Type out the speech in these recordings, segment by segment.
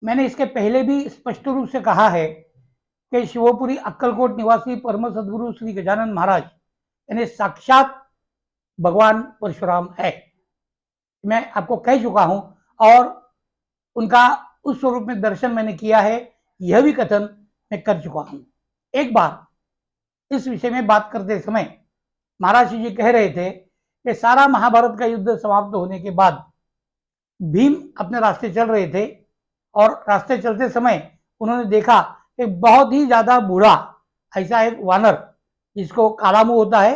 मैंने इसके पहले भी स्पष्ट रूप से कहा है कि शिवपुरी अक्कलकोट निवासी परम सदगुरु श्री गजानन महाराज यानी साक्षात भगवान परशुराम है। मैं आपको कह चुका हूं और उनका उस स्वरूप में दर्शन मैंने किया है, यह भी कथन मैं कर चुका हूं। एक बार इस विषय में बात करते समय महाराज जी कह रहे थे कि सारा महाभारत का युद्ध समाप्त होने के बाद भीम अपने रास्ते चल रहे थे और रास्ते चलते समय उन्होंने देखा एक बहुत ही ज्यादा बूढ़ा ऐसा एक वानर, जिसको काला मुंह होता है,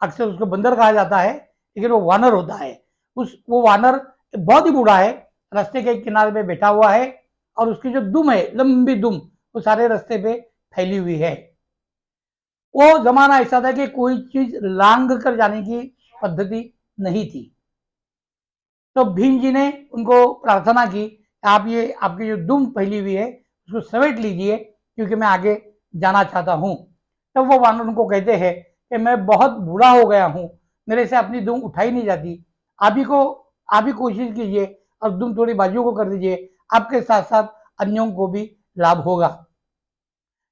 अक्सर उसको बंदर कहा जाता है, लेकिन वो वानर होता है। वो वानर बहुत ही बूढ़ा है, रास्ते के किनारे पे बैठा हुआ है और उसकी जो दुम है, लंबी दुम, वो सारे रास्ते पे फैली हुई है। वो जमाना ऐसा था कि कोई चीज लांग कर जाने की पद्धति नहीं थी। तो भीम जी ने उनको प्रार्थना की, आप ये आपकी जो दुम फैली हुई है उसको समेट लीजिए, क्योंकि मैं आगे जाना चाहता हूं। तब तो वो वानर उनको कहते हैं कि मैं बहुत बूढ़ा हो गया हूं, मेरे से अपनी दुम उठाई नहीं जाती, आप ही कोशिश कीजिए और दुम थोड़ी बाजू को कर दीजिए, आपके साथ साथ अन्यों को भी लाभ होगा।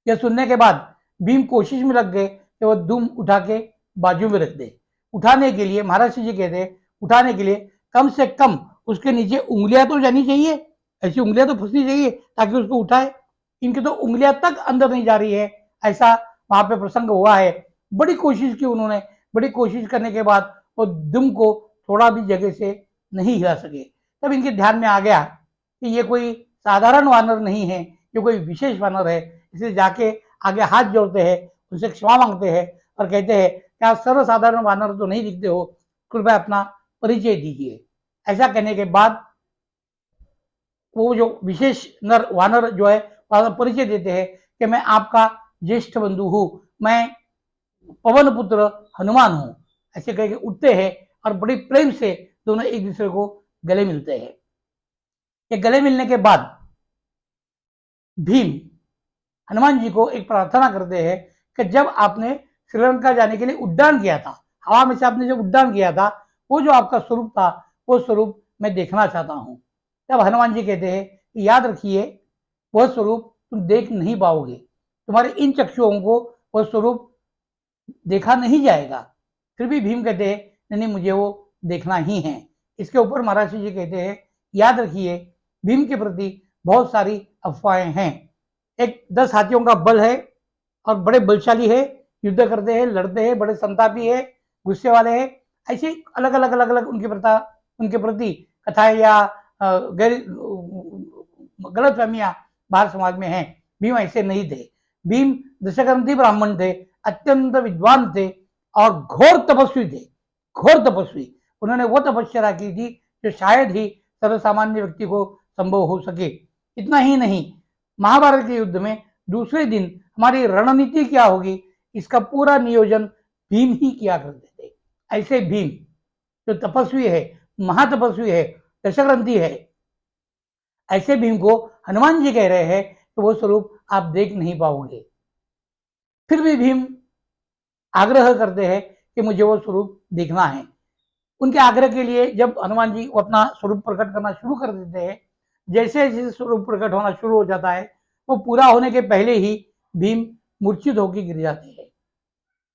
यह सुनने के बाद भीम कोशिश में लग गए कि वो दुम उठा के बाजू में रख दे। उठाने के लिए महाराज जी कहते हैं, उठाने के लिए कम से कम उसके नीचे उंगलियां तो जानी चाहिए, ऐसी उंगलियां तो फंसनी चाहिए ताकि उसको उठाए। इनकी तो उंगलियां तक अंदर नहीं जा रही है, ऐसा वहां पे प्रसंग हुआ है। बड़ी कोशिश की उन्होंने, बड़ी कोशिश करने के बाद वो दुम को थोड़ा भी जगह से नहीं हिला सके। तब इनके ध्यान में आ गया कि ये कोई साधारण वानर नहीं है, ये कोई विशेष वानर है। इसलिए जाके आगे हाथ जोड़ते हैं, उनसे क्षमा मांगते हैं और कहते हैं कि आप सर्वसाधारण वानर तो नहीं दिखते हो, कृपया अपना परिचय दीजिए। ऐसा कहने के बाद वो जो विशेष नर वानर जो है परिचय देते हैं कि मैं आपका ज्येष्ठ बंधु हूं, मैं पवन पुत्र हनुमान हूं। ऐसे कह के उठते हैं और बड़ी प्रेम से दोनों एक दूसरे को गले मिलते हैं। ये गले मिलने के बाद भीम हनुमान जी को एक प्रार्थना करते हैं कि जब आपने श्रीलंका जाने के लिए उड्डान किया था, हवा में से आपने जब उड्डान किया था, वो जो आपका स्वरूप था, वो स्वरूप मैं देखना चाहता हूं। तब हनुमान जी कहते हैं कि याद रखिए, वह स्वरूप तुम देख नहीं पाओगे, तुम्हारे इन चक्षुओं को वह स्वरूप देखा नहीं जाएगा। फिर भी भीम कहते हैं नहीं, मुझे वो देखना ही है। इसके ऊपर महाराज जी कहते हैं याद रखिए, भीम के प्रति बहुत सारी अफवाहें हैं। एक 10 हाथियों का बल है और बड़े बलशाली है, युद्ध करते हैं, लड़ते हैं, बड़े संतापी है, गुस्से वाले हैं। ऐसे अलग अलग उनके प्रति कथाएं या गलत फहमियां बाहर समाज में हैं। भीम ऐसे नहीं थे। भीम दशग्रंथी ब्राह्मण थे, अत्यंत विद्वान थे और घोर तपस्वी थे, घोर तपस्वी। उन्होंने वो तपस्या की थी जो शायद ही सर्वसामान्य व्यक्ति को संभव हो सके। इतना ही नहीं, महाभारत के युद्ध में दूसरे दिन हमारी रणनीति क्या होगी, इसका पूरा नियोजन भीम ही किया करते थे। ऐसे भीम जो तपस्वी है, महातपस्वी है, दशग्रंथी है, ऐसे भीम को हनुमान जी कह रहे हैं कि वो स्वरूप आप देख नहीं पाओगे। फिर भी भीम आग्रह करते हैं कि मुझे वो स्वरूप देखना है। उनके आग्रह के लिए जब हनुमान जी अपना स्वरूप प्रकट करना शुरू कर देते हैं, जैसे जैसे स्वरूप प्रकट होना शुरू हो जाता है, वो पूरा होने के पहले ही भीम मूर्छित होकर गिर जाते हैं।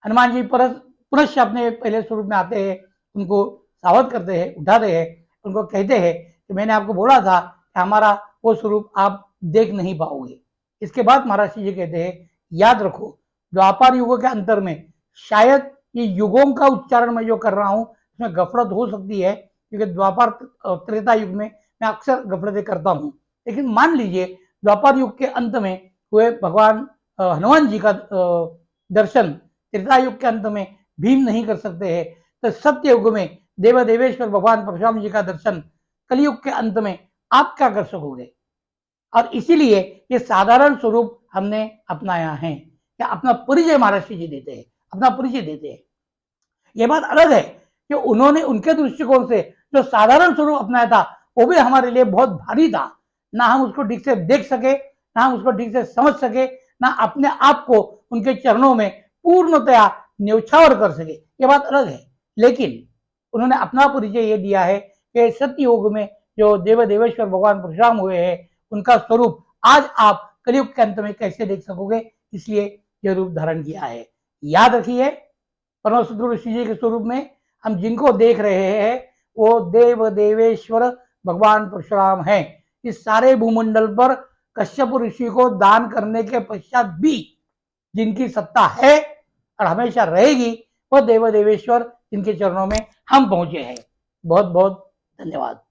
हनुमान जी पुनश्च अपने पहले स्वरूप में आते हैं, उनको सावध करते हैं, उठाते हैं, उनको कहते हैं कि मैंने आपको बोला था कि हमारा वो स्वरूप आप देख नहीं पाओगे। इसके बाद महाराज जी कहते हैं याद रखो, द्वापर युगों के अंतर में शायद ये युगों का उच्चारण मैं जो कर रहा हूं उसमें गफलत हो सकती है, क्योंकि द्वापर त्रेता युग में मैं अक्सर गफलतें करता हूं। लेकिन मान लीजिए द्वापर युग के अंत में हुए भगवान हनुमान जी का दर्शन त्रेता युग के अंत में भीम नहीं कर सकते हैं, तो सत्य युग में देव देवेश्वर भगवान परशुराम जी का दर्शन कलयुग के अंत में आप क्या कर सकोगे। और इसीलिए ये साधारण स्वरूप हमने अपनाया है, या अपना परिचय महाराज जी देते हैं, अपना परिचय देते हैं। ये बात अलग है कि उन्होंने उनके दृष्टिकोण से जो साधारण स्वरूप अपनाया था वो भी हमारे लिए बहुत भारी था, ना हम उसको ठीक से देख सके, ना हम उसको ठीक से समझ सके, ना अपने आप को उनके चरणों में पूर्णतया न्यौछावर कर सके। ये बात अलग है। लेकिन उन्होंने अपना परिचय ये दिया है कि सत्य युग में जो देव देवेश्वर भगवान परशुराम हुए हैं उनका स्वरूप आज आप कलयुग के अंत में कैसे देख सकोगे, इसलिए यह रूप धारण किया है। याद रखिए, परम सद्गुरु ऋषि जी के स्वरूप में हम जिनको देख रहे हैं वो देव देवेश्वर भगवान परशुराम हैं। इस सारे भूमंडल पर कश्यप ऋषि को दान करने के पश्चात भी जिनकी सत्ता है और हमेशा रहेगी, वह देव देवेश्वर जिनके चरणों में हम पहुंचे हैं। बहुत बहुत धन्यवाद।